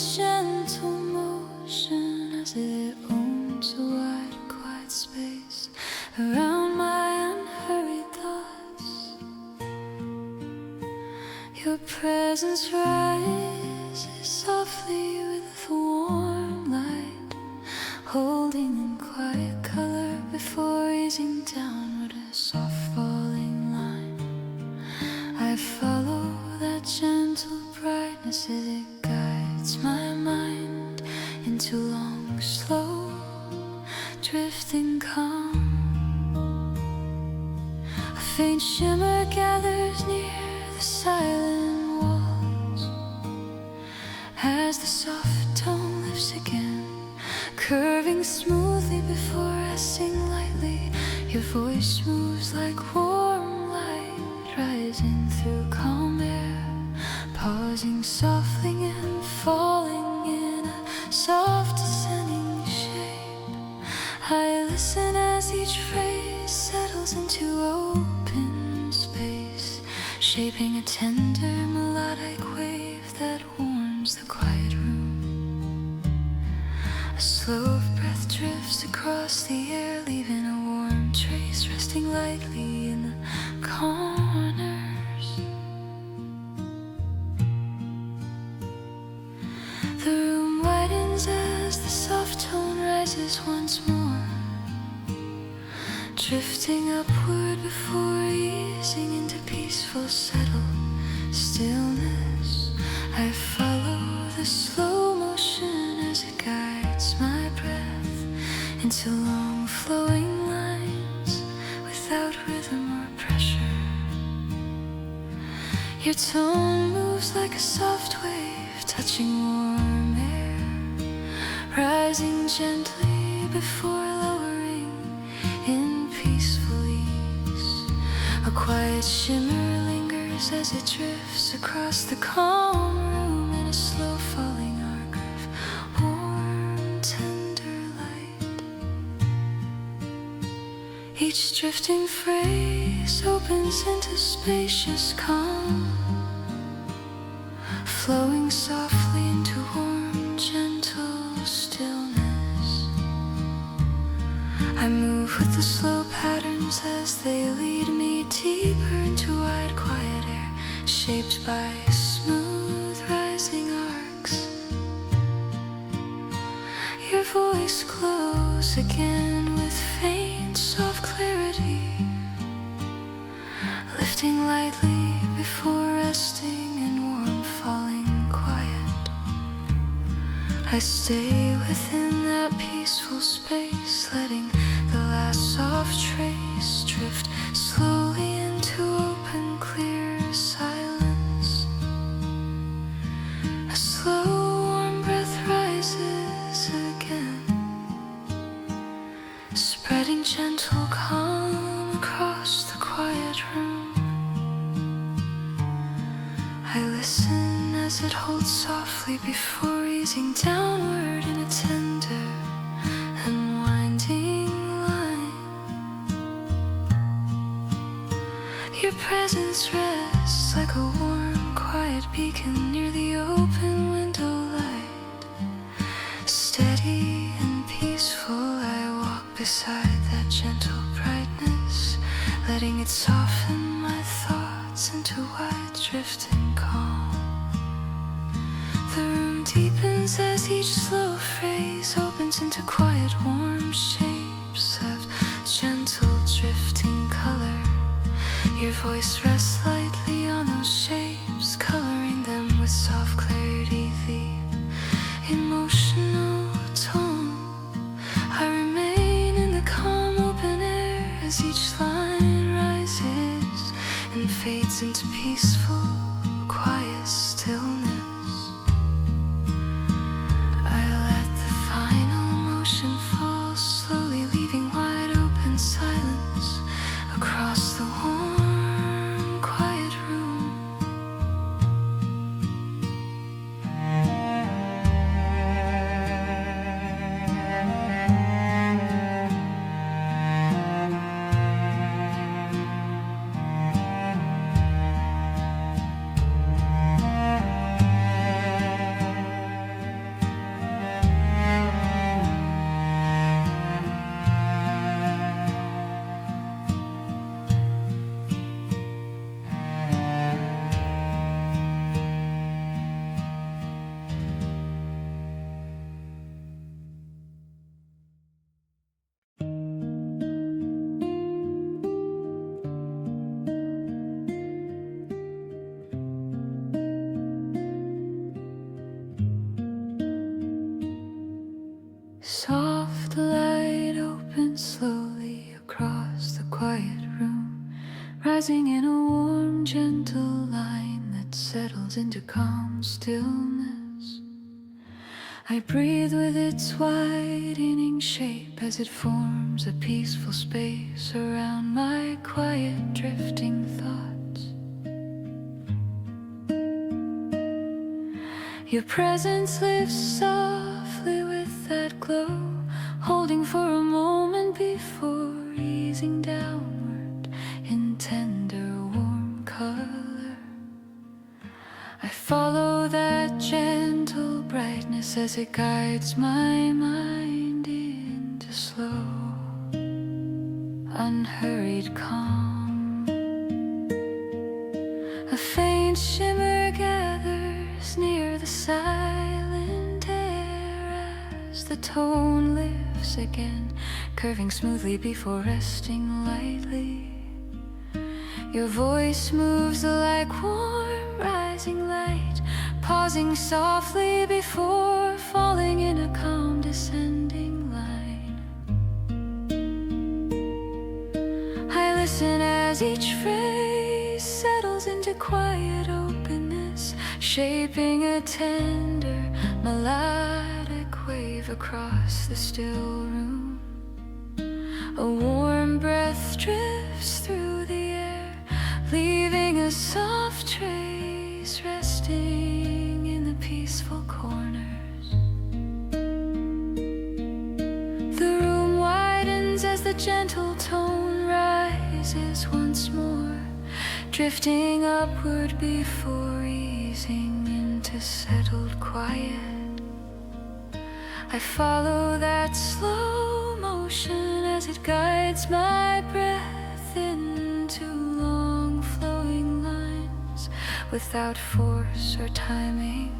its gentle motion as it owns a wide, quiet space around my unhurried thoughts. Your presence rises softly with the warm light, holding in quiet color before easing downward a soft falling line. I follow that gentle brightness as it guides my mind into long, slow, drifting calm. A faint shimmer gathers near the silent walls as the soft tone lifts again, curving smoothly before resting lightly. Your voice moves like warm light, rising through calm air, pausing softly and falling in a soft descending shape. I listen as each phrase settles into open space, shaping a tender melodic wave that warms the quiet room. A slow breath drifts across the air, leaving a warm trace resting lightly in the corners. The room widens as the soft tone rises once more, drifting upward before easing into peaceful, settled stillness. I follow the slow motion as it guides my breath into long flowing lines without rhythm or pressure. Your tone moves like a soft wave, touching warm air, rising gently before lowering in peaceful ease. A quiet shimmer lingers as it drifts across the calm room in a slow falling arc of warm, tender light. Each drifting phrase opens into spacious calm, flowing softly into warm, gentle stillness. I move with the slow patterns as they lead me deeper into wide, quiet air, shaped by smooth rising arcs. Your voice glows again with faint, soft clarity, lifting lightly before resting in warm, falling quiet. I stay within that peaceful space, letting the last soft trace drift slowly into open, clear silence. A slow, warm breath rises again, spreading gentle calm across the quiet room. I listen as it holds softly before easing downward in a tender and winding line. Your presence rests like a warm, quiet beacon near the open window light. Steady and peaceful, I walk beside that gentle brightness, letting it soften my thoughts into wide, drifting calm. The room deepens as each slow phrase opens into quiet, warm shapes of gentle, drifting color. Your voice rests lightly on those shapes, coloring them with soft clarity, the emotional tone. I remain in the calm, open air as each line rises and fades into peaceful, quiet stillness. I let the final motion fall slowly, leaving wide open silence across the warm, Soft light opens slowly across the quiet room, rising in a warm, gentle line that settles into calm stillness. I breathe with its widening shape as it forms a peaceful space around my quiet, drifting thoughts. Your presence lifts softly with that glow, holding for a moment before easing downward in tender, warm color. I follow that gentle brightness as it guides my mind into slow, unhurried calm. A faint shimmer gathers near the silent air as the tone lifts again, curving smoothly before resting lightly. Your voice moves like warm rising light, pausing softly before falling in a calm descending line. I listen as each phrase settles into quiet openness, shaping a tender, melodic wave across the still room. A warm breath drifts through the air, leaving a soft trace resting in the peaceful corners. The room widens as the gentle tone rises once more, drifting upward before easing into settled quiet. I follow that slow motion as it guides my breath into long flowing lines without force or timing.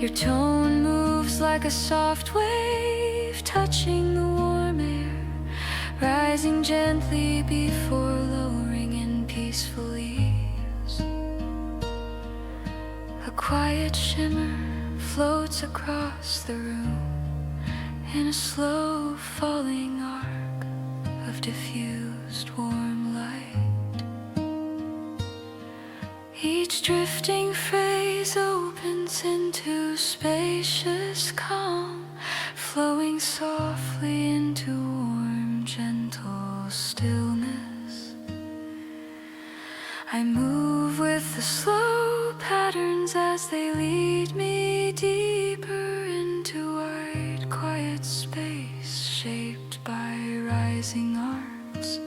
Your tone moves like a soft wave touching the warm air, rising gently before lowering in peaceful ease. A quiet shimmer floats across the room in a slow falling arc of diffused warm light. Each drifting phrase opens into spacious calm, flowing softly into warm, gentle stillness. I move with the slow patterns as they lead me deeper into wide, quiet space shaped by rising arcs.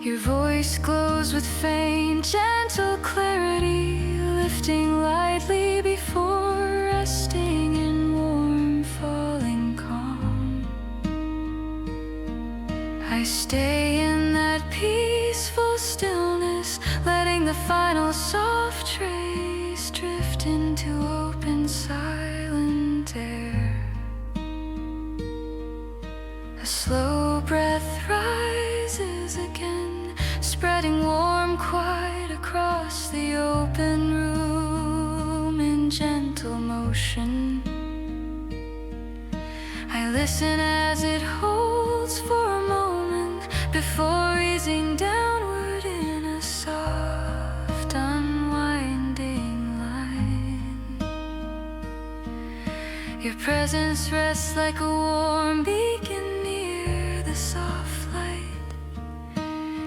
Your voice glows with faint, gentle clarity, lifting lightly before resting in warm, falling calm. I stay in that peaceful stillness, letting the final soft trace drift into open, silent air. A slow breath rises again, spreading warm quiet across the open room in gentle motion. I listen as it holds for a moment before easing downward in a soft, unwinding line. Your presence rests like a warm beacon near the soft light,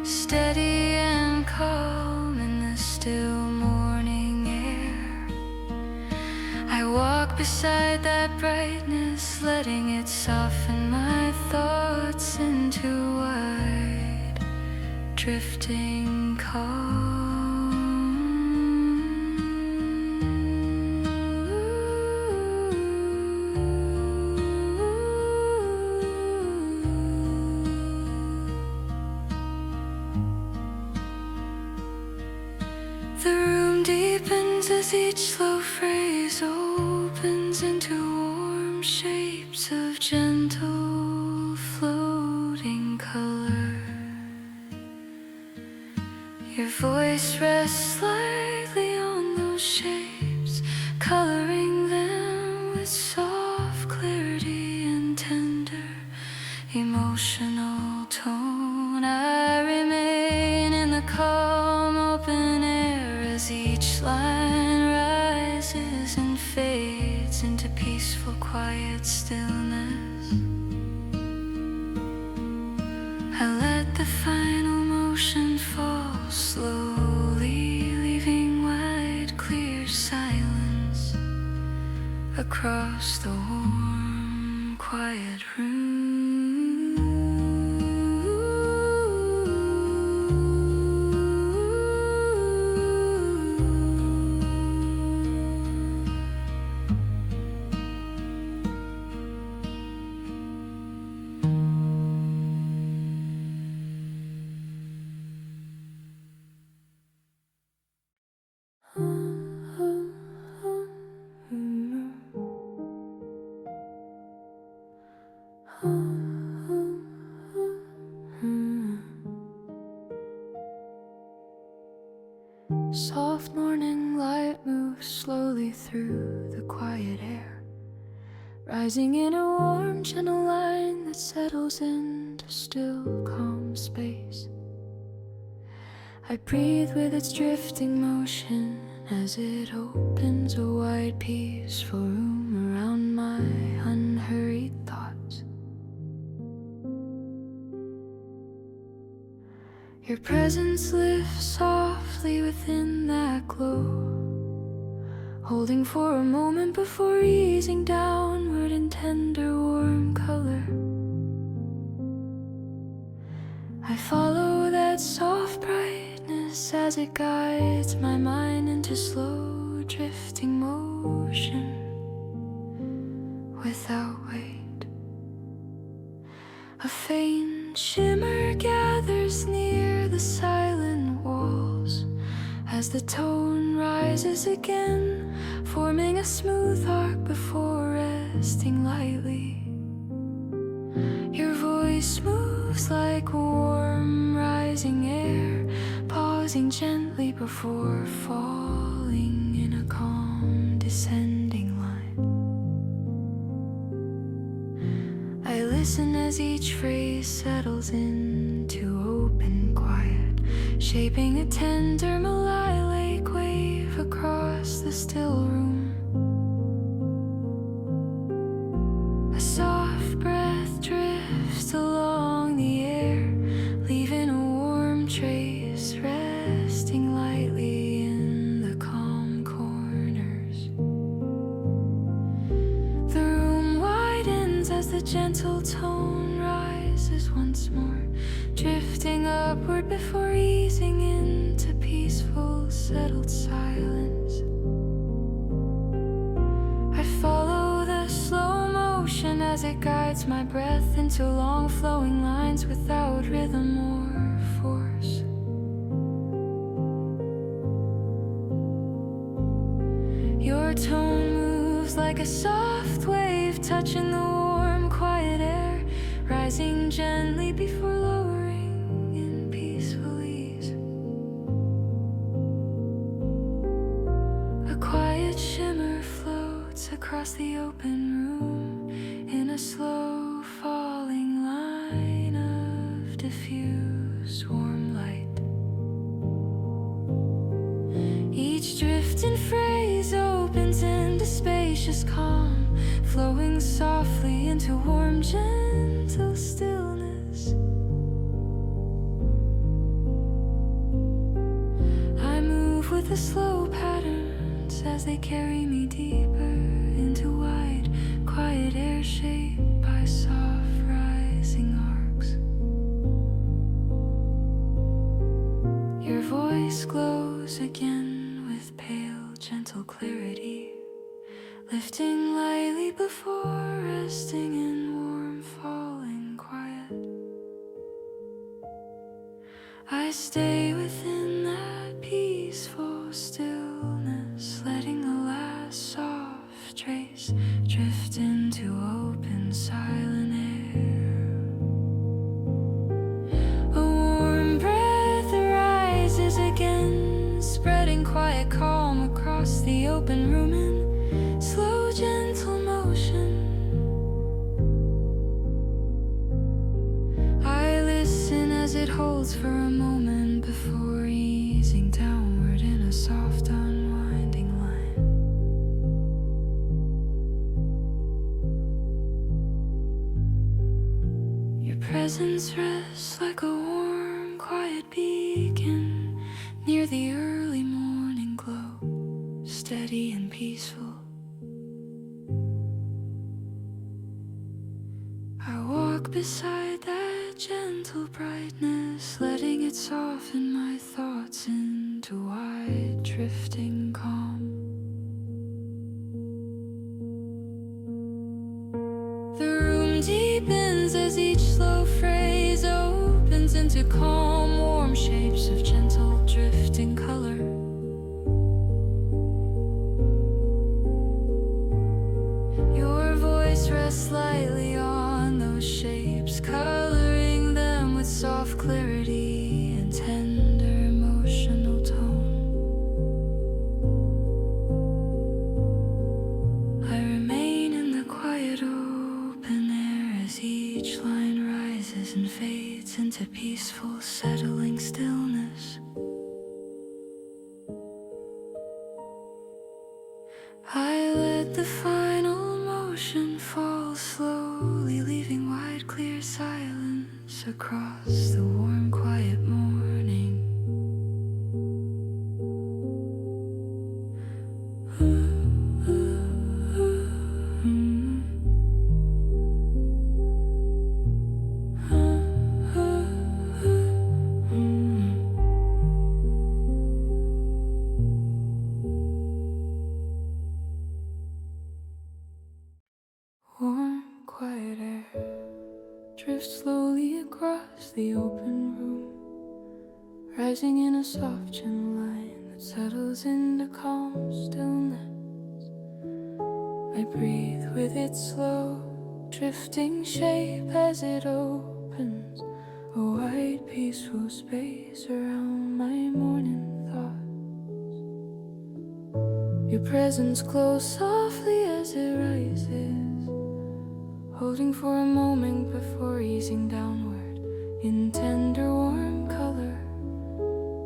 steady and calm in the still morning air. I walk beside that brightness, letting it soften my thoughts into wide, drifting calm. The room deepens as each slow phrase opens into warm shapes of gentle floating color. Your voice rests lightly on those shapes, coloring them with soft clarity. peaceful, quiet stillness. I let the final motion fall slowly, leaving wide, clear silence across the warm, quiet room. Soft morning light moves slowly through the quiet air, rising in a warm, gentle line that settles into still, calm space. I breathe with its drifting motion as it opens a wide, peaceful room around my unhurried thoughts. Your presence lifts softly within that glow, holding for a moment before easing downward in tender, warm color. I follow that soft brightness as it guides my mind into slow, drifting motion without weight. A faint shimmer gathers near the silent walls as the tone rises again, forming a smooth arc before resting lightly. Your voice moves like warm rising air, pausing gently before falling in a calm descending line. I listen as each phrase settles into open quiet, shaping a tender lilac wave across the still room. A soft breath drifts along the air, leaving a warm trace resting lightly in the calm corners. The room widens as the gentle tone rises once more, drifting upward before easing into peaceful, settled silence. I follow the slow motion as it guides my breath into long flowing lines without rhythm or force. Your tone moves like a soft wave touching the warm, quiet air, rising gently before lowering in peaceful ease. A quiet shimmer floats across the open room in a slow falling line of diffuse warm light. Each drifting phrase opens into spacious calm, flowing softly into warm, gentle stillness. I move with the slow patterns as they carry me deeper into wide, quiet air shaped by soft rising arcs. Your voice glows again with pale, gentle clarity, lifting lightly before resting in warm, falling quiet. I stay within that peaceful stillness, letting the last soft trace drift into open, silent air. A warm breath rises again, spreading quiet calm across the open room in slow, gentle motion. I listen as it holds for a moment before easing downward in a soft, unwinding line. presence rests like a warm, quiet beacon near the early morning glow, steady and peaceful. I walk beside that gentle brightness, letting it soften my thoughts into wide, drifting calm. The room deepens as each slow phrase opens into calm, warm shapes of gentle, drifting color. Your voice rests lightly on those shapes, coloring them with soft clarity and tender emotional tone. I remain in the quiet open air as each line rises and fades into peaceful, settling stillness. I let the final motion fall slowly, leaving wide, clear silence across the warm, quiet morning. Warm, quiet air drifts slowly across the open room, rising in a soft, gentle line that settles into calm stillness. I breathe with its slow, drifting shape as it opens a wide, peaceful space around my morning thoughts. Your presence glows softly as it rises, holding for a moment before easing downward in tender, warm color.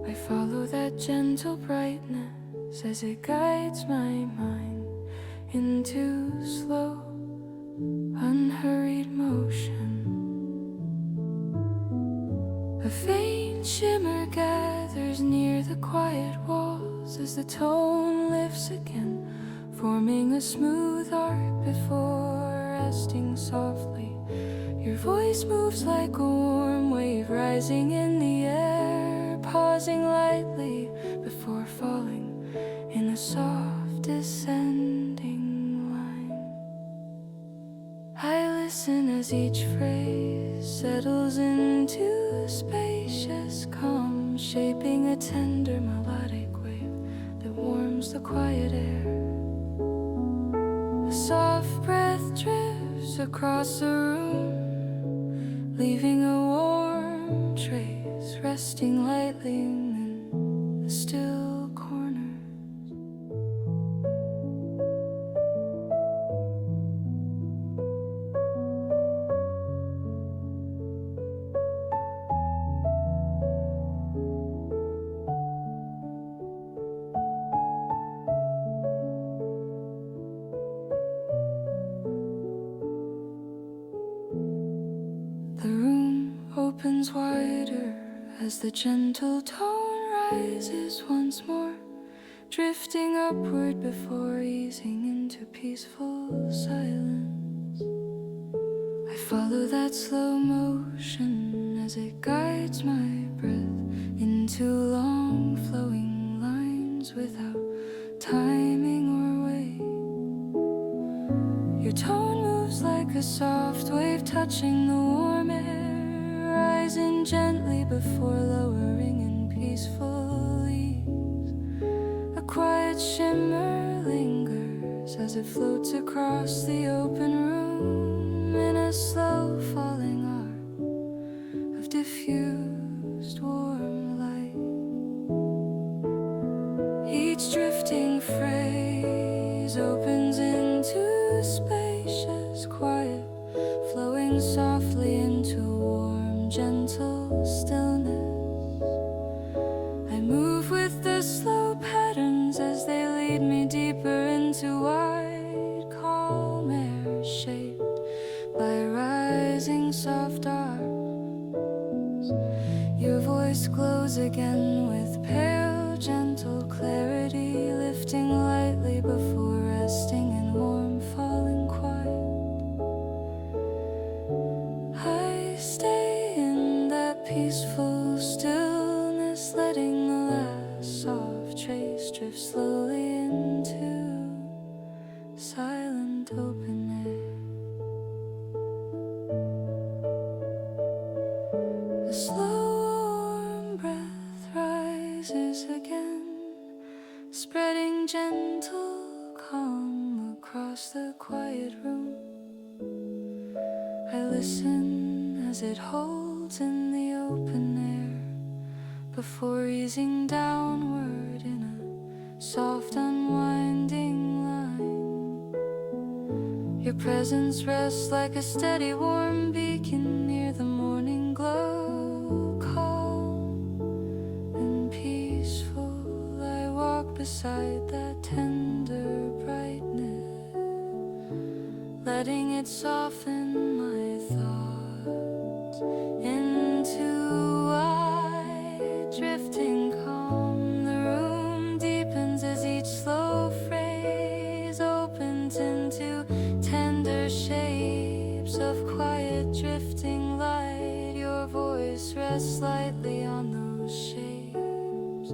I follow that gentle brightness as it guides my mind into slow, unhurried motion. A faint shimmer gathers near the quiet walls as the tone lifts again, forming a smooth arc before resting softly. Your voice moves like a warm wave rising in the air, pausing lightly before falling in a soft descending line. I listen as each phrase settles into a spacious calm, shaping a tender melodic wave that warms the quiet air. A soft breath drifts across the room, leaving a warm trace resting lightly in the still corners. The room opens wider as the gentle tone rises once more, drifting upward before easing into peaceful silence. I follow that slow motion as it guides my breath into long flowing lines without timing or weight. Your tone moves like a soft wave touching the warm air, rising gently before lowering in peaceful ease. A quiet shimmer lingers as it floats across the open room in a slow falling arc of diffused warm light. Each drifting phrase opens into spacious quiet, flowing softly into warm, gentle stillness. I move with the slow patterns as they lead me deeper into wide, calm air shaped by rising soft arcs glows again with pale, gentle clarity, lifting lightly before resting in warm, falling quiet. I stay in that peaceful stillness, letting the last soft trace drift slowly into silent open air. The slow warm breath rises again, spreading gentle calm across the quiet room. I listen as it holds in the open air before easing downward in a soft unwinding line. Your presence rests like a steady warm beacon near the morning glow, calm and peaceful. I walk beside that tender brightness, letting it soften my thoughts into wide drifting calm. The room deepens as each slow phrase opens into tender shapes of quiet drifting light. Your voice rests lightly on those shapes,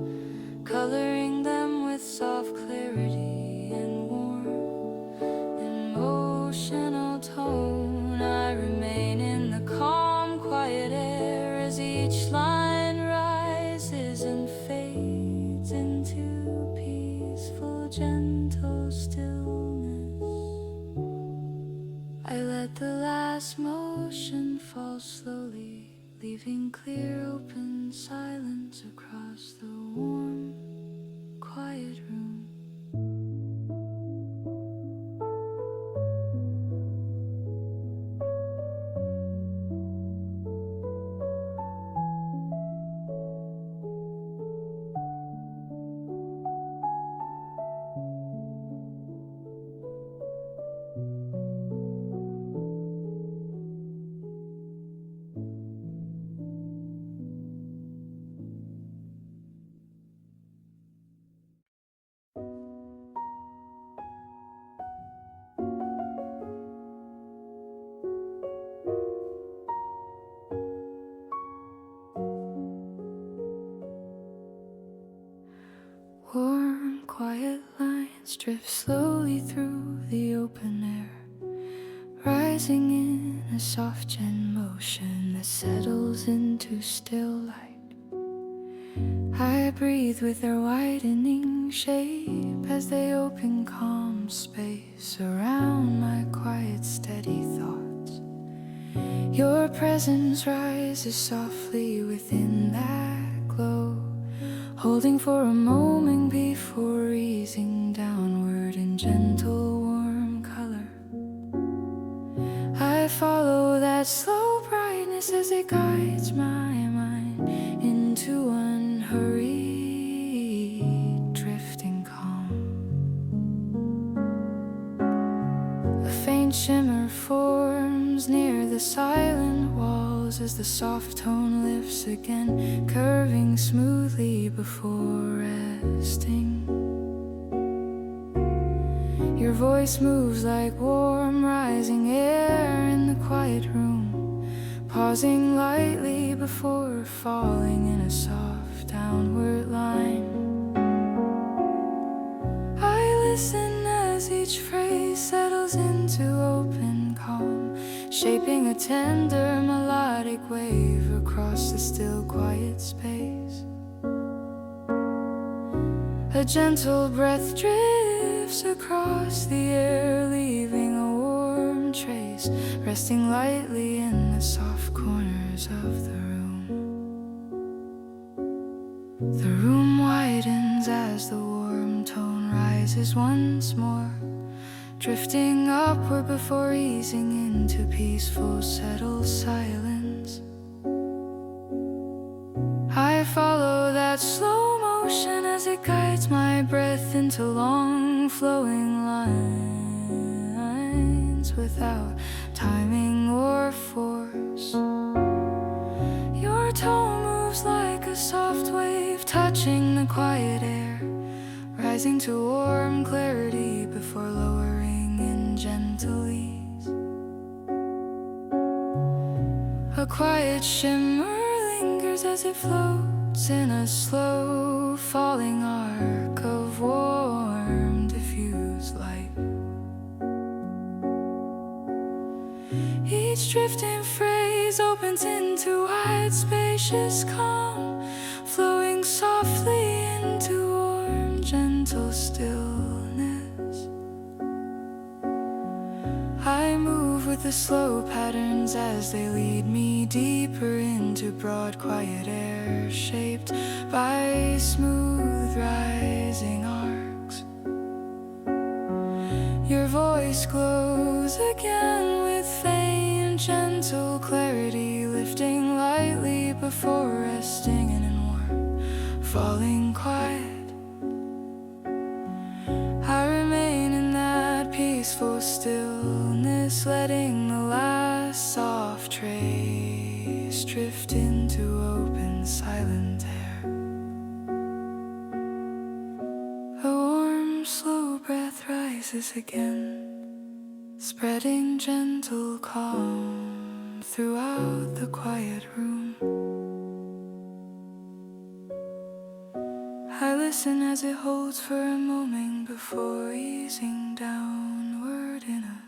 coloring them with soft clarity and warm emotional tone. I remain in the calm, quiet air as each line rises and fades into peaceful, gentle stillness. I let the last motion fall slowly, leaving clear, open silence across the warm, quiet room. Warm, quiet lines drift slowly through the open air, rising in a soft gen motion that settles into still light. I breathe with their widening shape as they open calm space around my quiet, steady thoughts. Your presence rises softly within that glow, holding for a moment before easing downward in gentle warm color. I follow that slow brightness as it guides my mind into unhurried drifting calm. A faint shimmer forms near the silent walls as the soft tone lifts again, curving smoothly before resting. Your voice moves like warm rising air in the quiet room, pausing lightly before falling in a soft downward line. I listen as each phrase settles into open calm, shaping a tender melodic wave across the still quiet space. A gentle breath drifts across the air, leaving a warm trace, resting lightly in the soft corners of the room. The room widens as the warm tone rises once more, drifting upward before easing into peaceful, settled silence. I follow that slow motion as it guides my breath into long, flowing lines without timing or force. Your tone moves like a soft rising to warm clarity before lowering in gentle ease. A quiet shimmer lingers as it floats in a slow falling arc of warm diffused light. Each drifting phrase opens into wide spacious calm, flowing softly into warm gentle stillness. I move with the slow patterns as they lead me deeper into broad quiet air shaped by smooth rising arcs. Your voice glows again with faint gentle clarity, lifting lightly before resting in warm falling quiet. I remain in that peaceful stillness, letting the last soft trace drift into open silent air. A warm slow breath rises again, spreading gentle calm throughout the quiet room. I listen as it holds for a moment before easing downward in a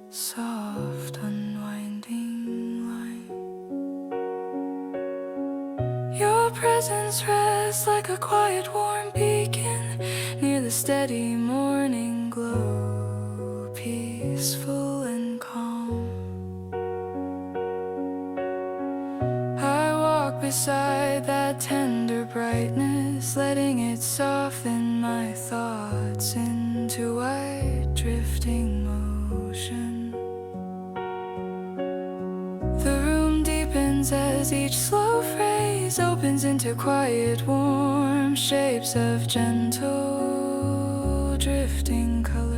soft unwinding line. Your presence rests like a quiet warm beacon near the steady morning glow, peaceful and calm. I walk beside that tender brightness, letting it soften my thoughts into white drifting motion. The room deepens as each slow phrase opens into quiet warm shapes of gentle drifting color.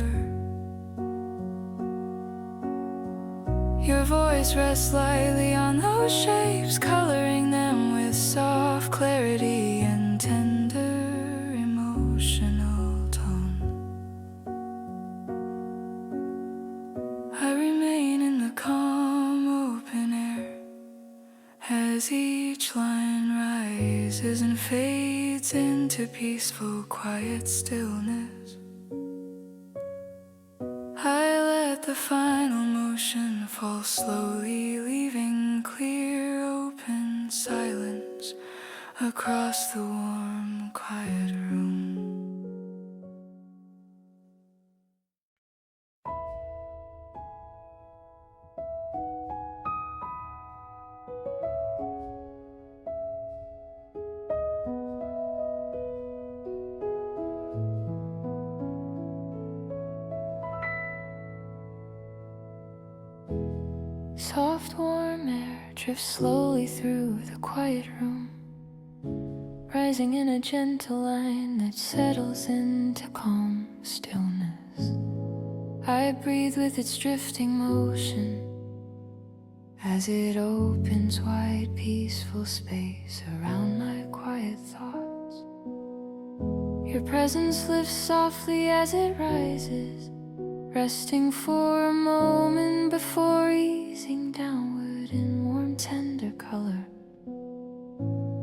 Your voice rests lightly on those shapes, coloring them with soft clarity and tender emotional tone. I remain in the calm open air as each line rises and fades into peaceful quiet stillness. I let the final motion fall slowly, leaving clear open silence across the warm quiet room. Soft warm air drifts slowly through the quiet room, rising in a gentle line that settles into calm stillness. I breathe with its drifting motion as it opens wide peaceful space around my quiet thoughts. Your presence lifts softly as it rises, resting for a moment before easing downward in warm tender color.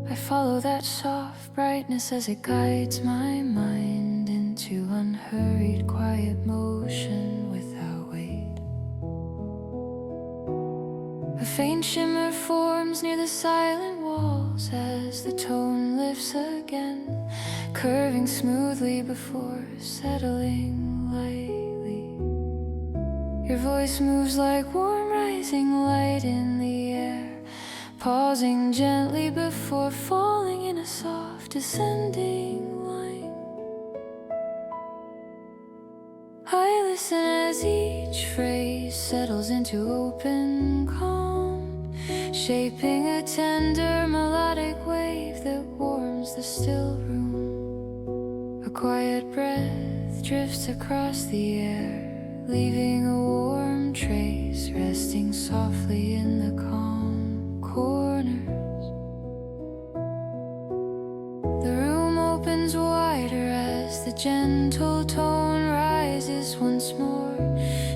I follow that soft brightness as it guides my mind into unhurried quiet motion without weight. A faint shimmer forms near the silent walls as the tone lifts again, curving smoothly before settling lightly. Your voice moves like warm rising light in the air, pausing gently before falling in a soft descending line. I listen as each phrase settles into open calm, shaping a tender melodic wave that warms the still room. A quiet breath drifts across the air, leaving a warm trace resting softly in the calm corners. The room opens wider gentle tone rises once more,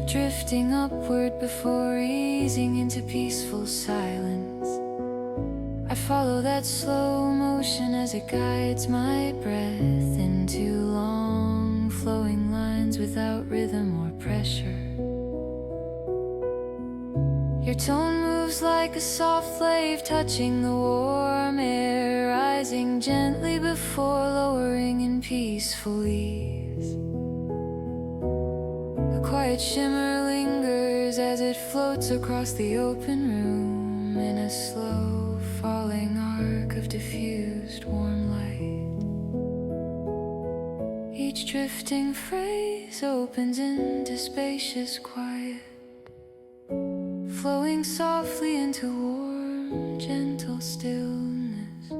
drifting upward before easing into peaceful silence. I follow that slow motion as it guides my breath into long flowing lines without rhythm or pressure. Your tone moves like a soft wave touching the warm air, rising gently before lowering in peaceful ease. A quiet shimmer lingers as it floats across the open room in a slow falling arc of diffused warm light. Each drifting phrase opens into spacious quiet, flowing softly into warm, gentle stillness.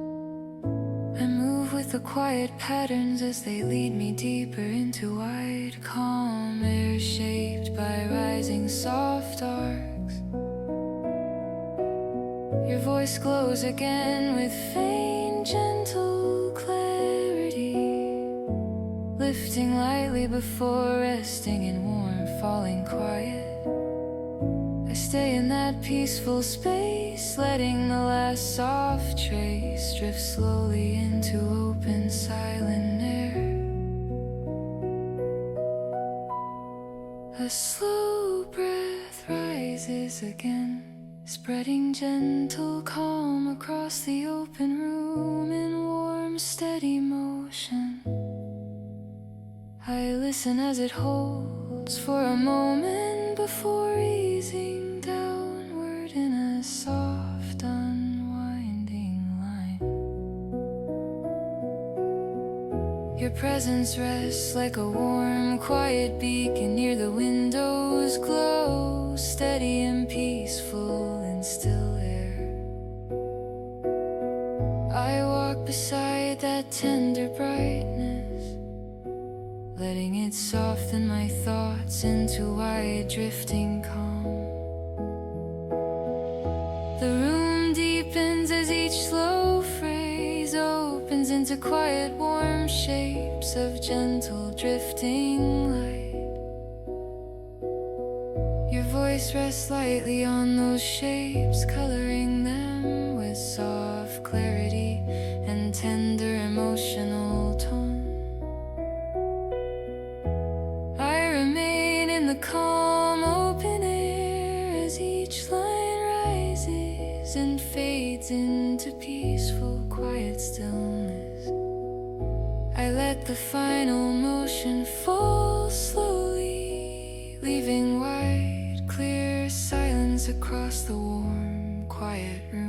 I move with the quiet patterns as they lead me deeper into wide, calm air shaped by rising soft arcs. Your voice glows again with faint, gentle clarity, lifting lightly before resting in warm, falling quiet. I stay in that peaceful space, letting the last soft trace drift slowly into open, silent air. A slow breath rises again, spreading gentle calm across the open room in warm, steady motion. I listen as it holds for a moment before easing downward in a soft, unwinding line. Your presence rests like a warm, quiet beacon near the window's glow, steady and peaceful in still air. I walk beside that tender brightness, letting it soften my thoughts into wide drifting calm. The room deepens as each slow phrase opens into quiet, warm shapes of gentle drifting light. Your voice rests lightly on those shapes, coloring them with soft clarity and tender emotional tone. The calm open air as each line rises and fades into peaceful, quiet stillness. I let the final motion fall slowly, leaving wide, clear silence across the warm, quiet room.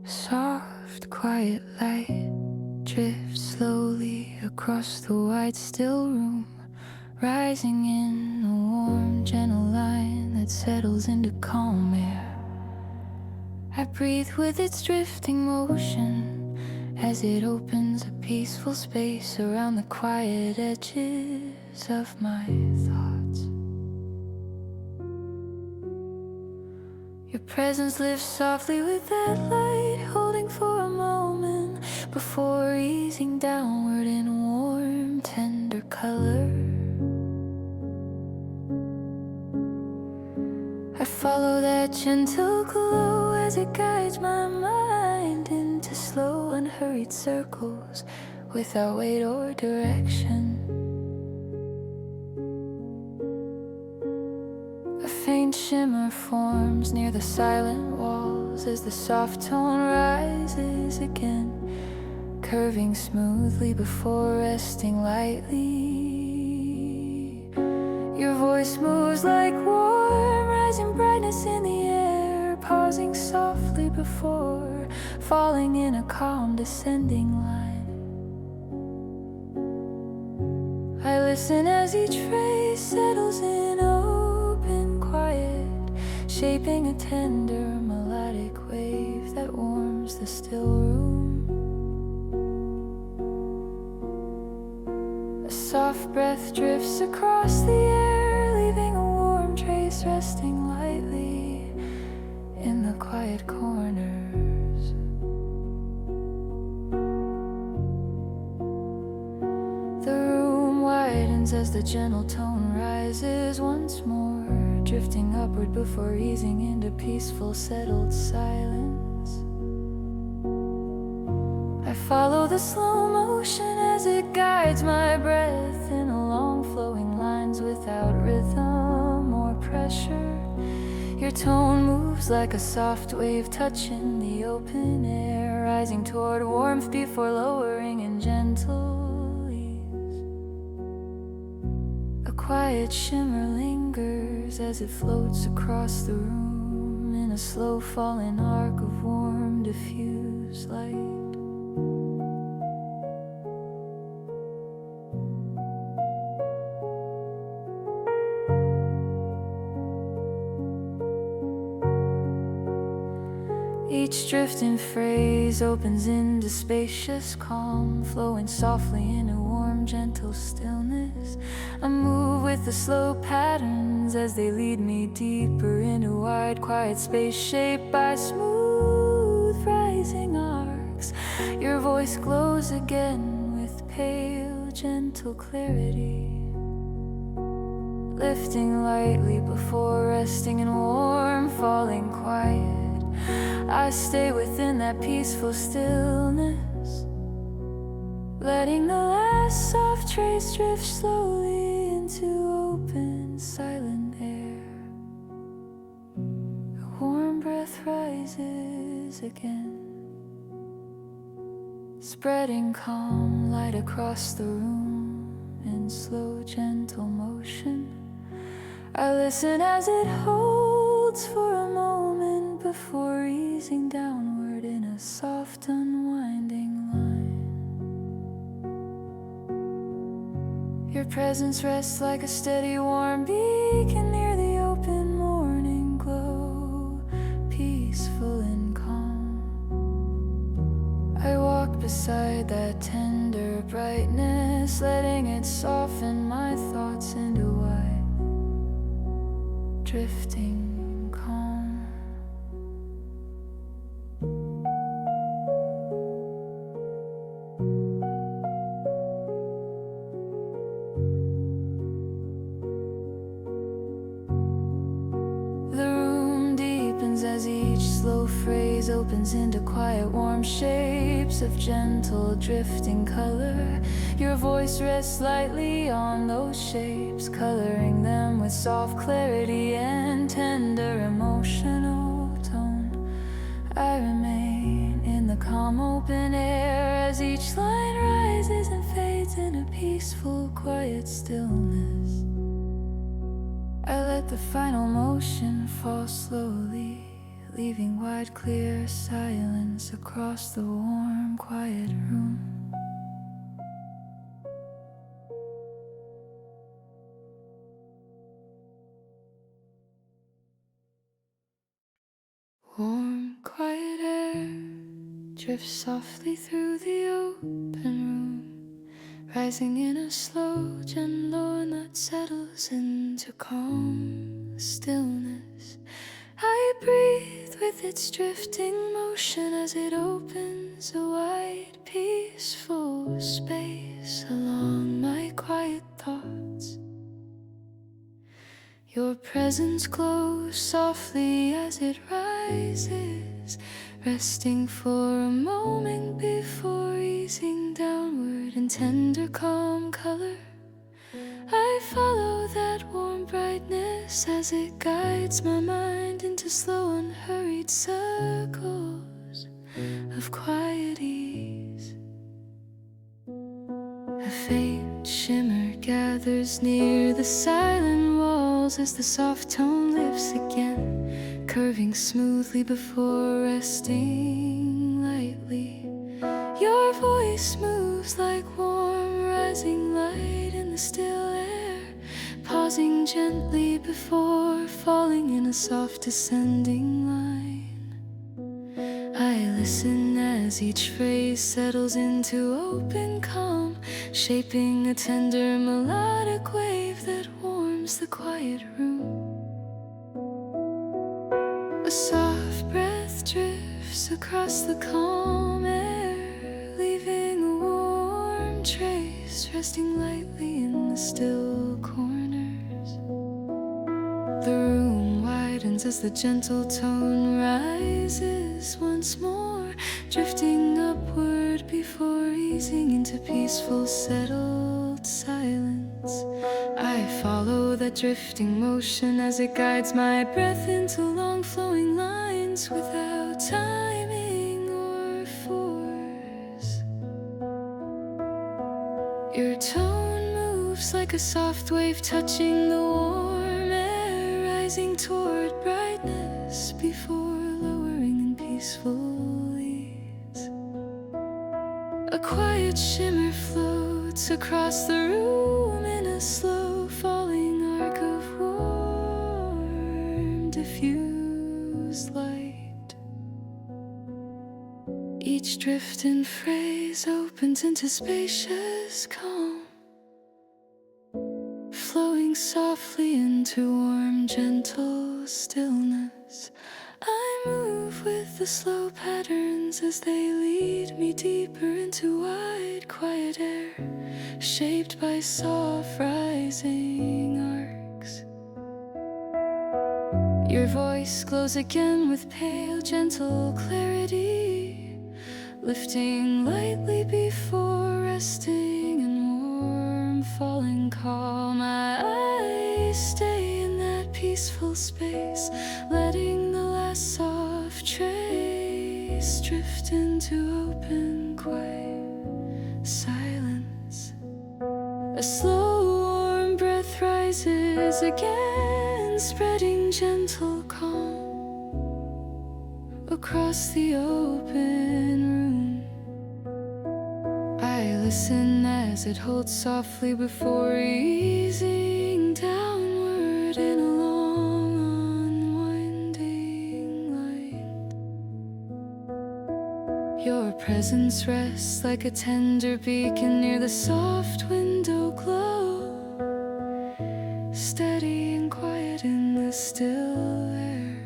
Soft, quiet light drifts slowly across the wide, still room, rising in a warm, gentle line that settles into calm air. I breathe with its drifting motion as it opens a peaceful space around the quiet edges of my thoughts. Your presence lifts softly with that light, holding for a moment before easing downward in warm, tender color. I follow that gentle glow as it guides my mind into slow, unhurried circles without weight or direction. A faint shimmer forms near the silent walls as the soft tone rises again, curving smoothly before resting lightly. Your voice moves like warm, rising brightness in the air, pausing softly before falling in a calm descending line. I listen as each phrase settles in open quiet, shaping a tender melodic wave that warms the still room. A soft breath drifts across the air, leaving a warm trace resting lightly in the quiet corners. The room widens as the gentle tone rises once more, drifting upward before easing into peaceful, settled silence. I follow the slow motion as it guides my breath in long flowing lines without rhythm or pressure. Your tone moves like a soft wave touching the open air, rising toward warmth before lowering in gentle ease. A quiet shimmer lingers as it floats across the room in a slow falling arc of warm, diffuse light. Each drifting phrase opens into spacious calm, flowing softly in a warm, gentle stillness. I move with the slow patterns as they lead me deeper into wide, quiet space shaped by smooth, rising arcs. Your voice glows again with pale, gentle clarity, lifting lightly before resting in warm, falling quiet. I stay within that peaceful stillness, letting the last soft trace drift slowly into open, silent air. A warm breath rises again, spreading calm light across the room in slow, gentle motion. I listen as it holds for a moment before easing downward in a soft, unwinding line. Your presence rests like a steady, warm beacon near the open morning glow, peaceful and calm. I walk beside that tender brightness, letting it soften my thoughts into white, drifting calm. As each slow phrase opens into quiet, warm shapes of gentle, drifting color. Your voice rests lightly on those shapes, coloring them with soft clarity and tender emotional tone. I remain in the calm, open air as each line rises and fades in a peaceful, quiet stillness. I let the final motion fall slowly, leaving wide, clear silence across the warm, quiet room. Warm, quiet air drifts softly through the open room, rising in a slow, gentle wind that settles into calm stillness. I breathe with its drifting motion as it opens a wide, peaceful space along my quiet thoughts. Your presence glows softly as it rises, resting for a moment before easing downward in tender, calm color. I follow that warm brightness as it guides my mind into slow, unhurried circles of quiet ease. A faint shimmer gathers near the silent walls as the soft tone lifts again, curving smoothly before resting light lightly. Your voice moves like warm rising light in the still air, pausing gently before falling in a soft descending line. I listen as each phrase settles into open calm, shaping a tender melodic wave that warms the quiet room. A soft breath drifts across the calm air, leaving a warm trace resting lightly in the still corners. The room widens as the gentle tone rises once more, drifting upward before easing into peaceful, settled silence. I follow that drifting motion as it guides my breath into long flowing lines without timing or force. Your tone moves like a soft wave touching the warm air, rising toward brightness before lowering in peaceful ease. A quiet shimmer floats across the room in a slow falling arc of warm, diffused light. Each drift and phrase opens into spacious calm, flowing softly into warm, gentle stillness. I move with the slow patterns as they lead me deeper into wide, quiet air, shaped by soft rising arcs. Your voice glows again with pale, gentle clarity, lifting lightly before resting in warm, falling calm. My eyes stay in that peaceful space, letting the last soft trace drift into open, quiet silence. A slow, warm breath rises again, spreading gentle calm across the open room. I listen as it holds softly before easing downward in a long, unwinding light. Your presence rests like a tender beacon near the soft window glow, steady and quiet in the still air.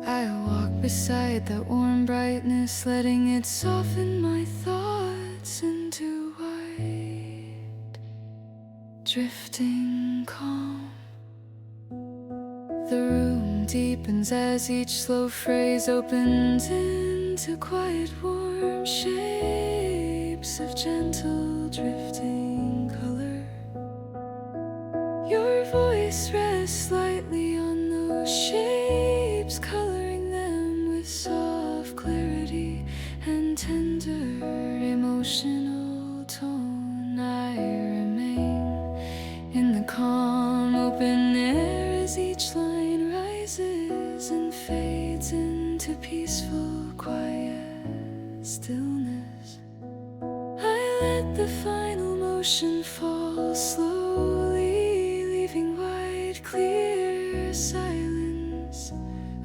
I walk beside that warm brightness, letting it soften my thoughts into white, drifting calm. The room deepens as each slow phrase opens into quiet, warm shapes of gentle, drifting color. Your voice rests lightly on those shapes, coloring them with soft clarity and tender emotional tone. I remain in the calm, open air as each line rises and fades into peaceful, quiet stillness. I let the final motion fall slowly, leaving wide, clear silence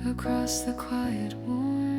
across the quiet, warm